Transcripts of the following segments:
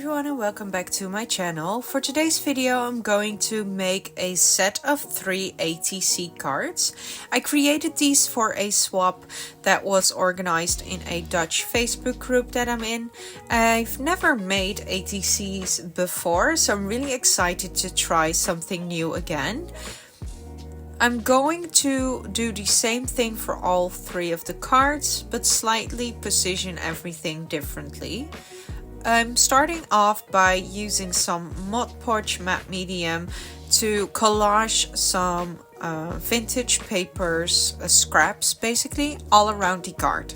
everyone and welcome back to my channel. For today's video I'm going to make a set of 3 ATC cards. I created these for a swap that was organized in a Dutch Facebook group that I'm in. I've never made ATCs before, so I'm really excited to try something new again. I'm going to do the same thing for all 3 of the cards, but slightly position everything differently. I'm starting off by using some Mod Podge matte medium to collage some vintage papers, scraps basically, all around the card.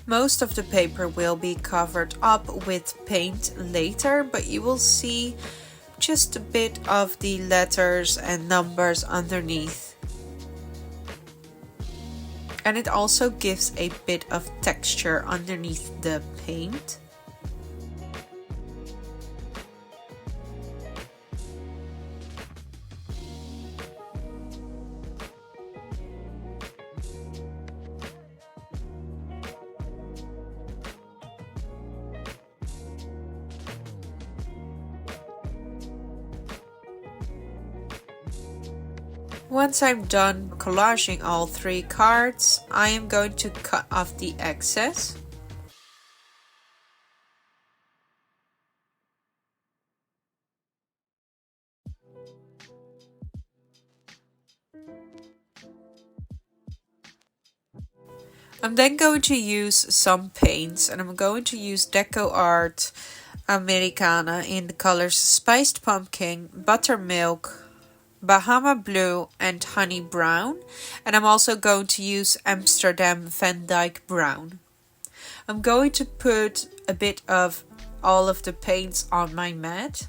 Most of the paper will be covered up with paint later, but you will see just a bit of the letters and numbers underneath. And it also gives a bit of texture underneath the paint. Once I'm done collaging all 3 cards, I am going to cut off the excess. I'm then going to use some paints, and I'm going to use Deco Art Americana in the colors Spiced Pumpkin, Buttermilk, Bahama Blue and Honey Brown, and I'm also going to use Amsterdam Van Dyke Brown. I'm going to put a bit of all of the paints on my mat.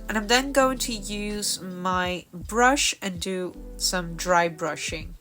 And I'm then going to use my brush and do some dry brushing.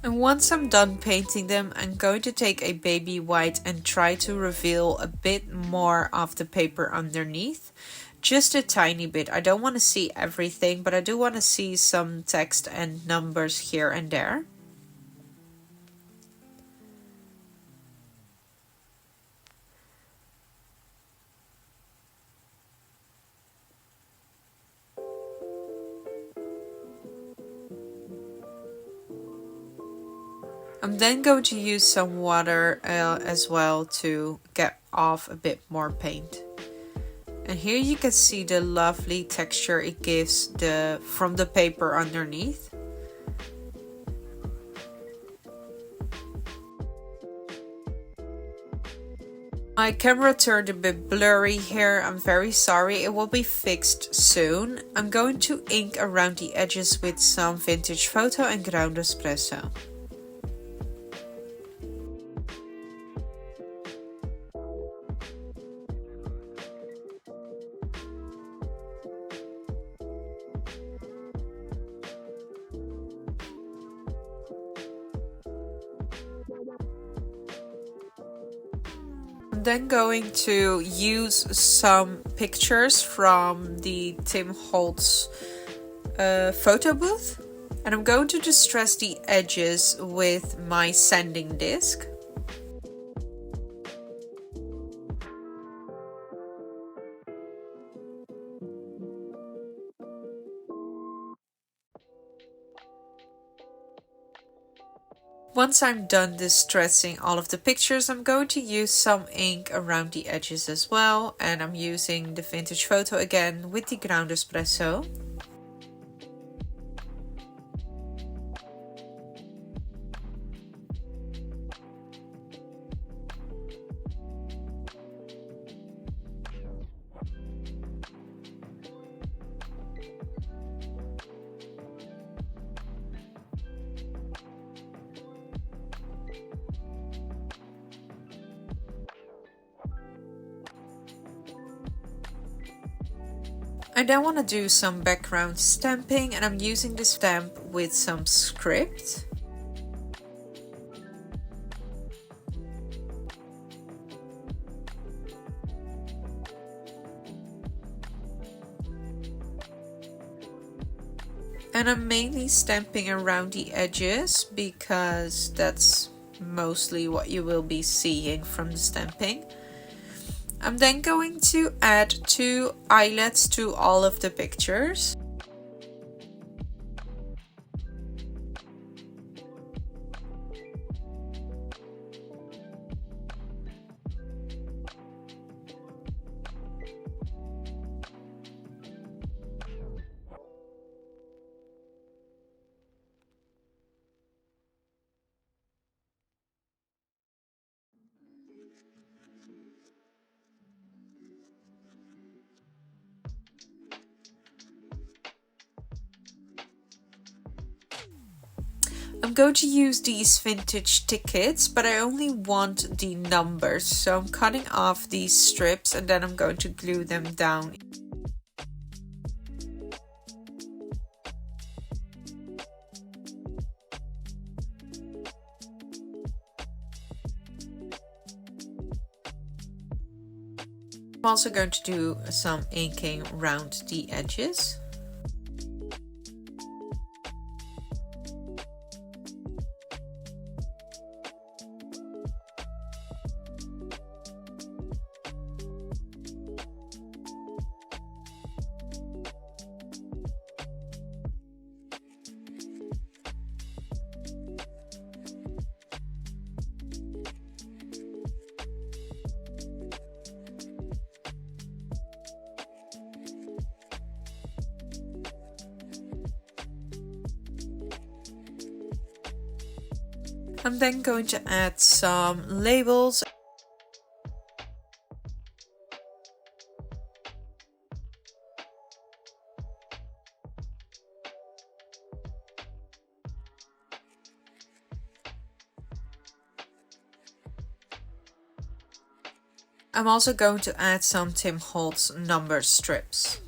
And once I'm done painting them, I'm going to take a baby white and try to reveal a bit more of the paper underneath. Just a tiny bit. I don't want to see everything, but I do want to see some text and numbers here and there. I'm then going to use some water as well to get off a bit more paint. And here you can see the lovely texture it gives from the paper underneath. My camera turned a bit blurry here, I'm very sorry, it will be fixed soon. I'm going to ink around the edges with some vintage photo and ground espresso. I'm then going to use some pictures from the Holtz photo booth, and I'm going to distress the edges with my sanding disc. Once I'm done distressing all of the pictures, I'm going to use some ink around the edges as well, and I'm using the vintage photo again with the ground espresso. I then want to do some background stamping, and I'm using this stamp with some script. And I'm mainly stamping around the edges because that's mostly what you will be seeing from the stamping. I'm then going to add 2 eyelets to all of the pictures. I'm going to use these vintage tickets, but I only want the numbers, so I'm cutting off these strips and then I'm going to glue them down. I'm also going to do some inking around the edges. I'm then going to add some labels. I'm also going to add some Holtz number strips.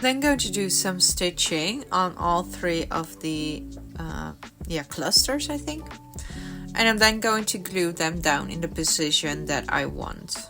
Then going to do some stitching on all three of the clusters, I think. And I'm then going to glue them down in the position that I want.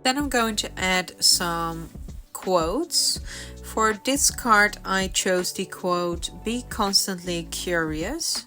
Then I'm going to add some quotes. For this card I chose the quote, "Be constantly curious."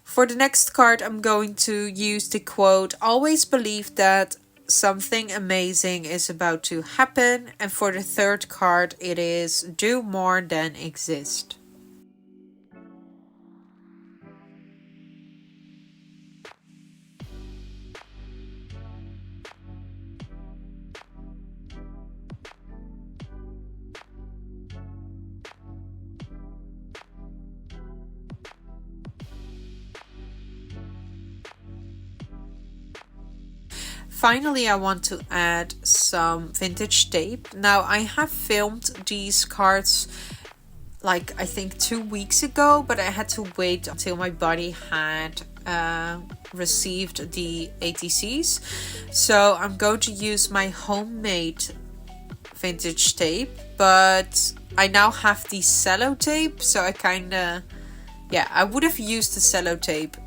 For the next card, I'm going to use the quote, "Always believe that something amazing is about to happen." And for the third card, it is, "Do more than exist." Finally, I want to add some vintage tape. Now, I have filmed these cards like I think 2 weeks ago, but I had to wait until my body had received the ATCs. So I'm going to use my homemade vintage tape, but I now have the cello tape, so I I would have used the cello tape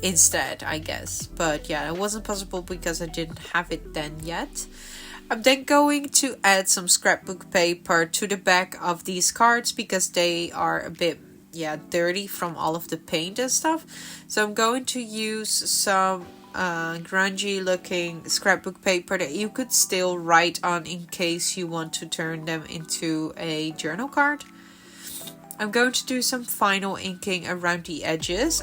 instead, I guess, but yeah, it wasn't possible because I didn't have it then yet. I'm then going to add some scrapbook paper to the back of these cards because they are a bit dirty from all of the paint and stuff. So I'm going to use some grungy looking scrapbook paper that you could still write on in case you want to turn them into a journal card. I'm going to do some final inking around the edges.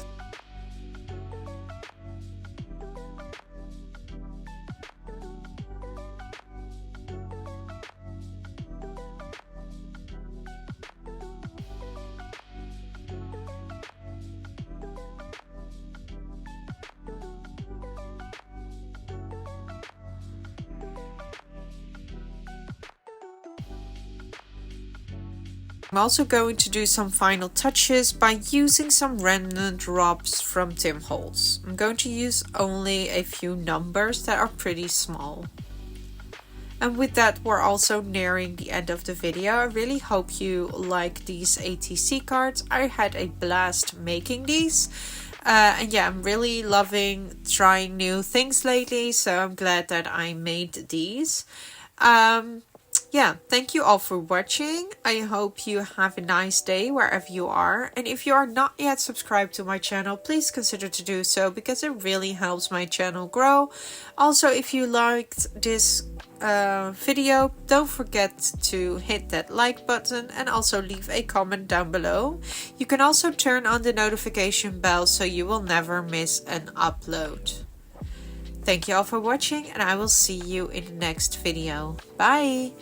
I'm also going to do some final touches by using some random drops from Holtz. I'm going to use only a few numbers that are pretty small. And with that, we're also nearing the end of the video. I really hope you like these ATC cards. I had a blast making these. And yeah, I'm really loving trying new things lately, so I'm glad that I made these. Yeah, thank you all for watching. I hope you have a nice day wherever you are. And if you are not yet subscribed to my channel, please consider to do so because it really helps my channel grow. Also, if you liked this video, don't forget to hit that like button and also leave a comment down below. You can also turn on the notification bell so you will never miss an upload. Thank you all for watching and I will see you in the next video. Bye!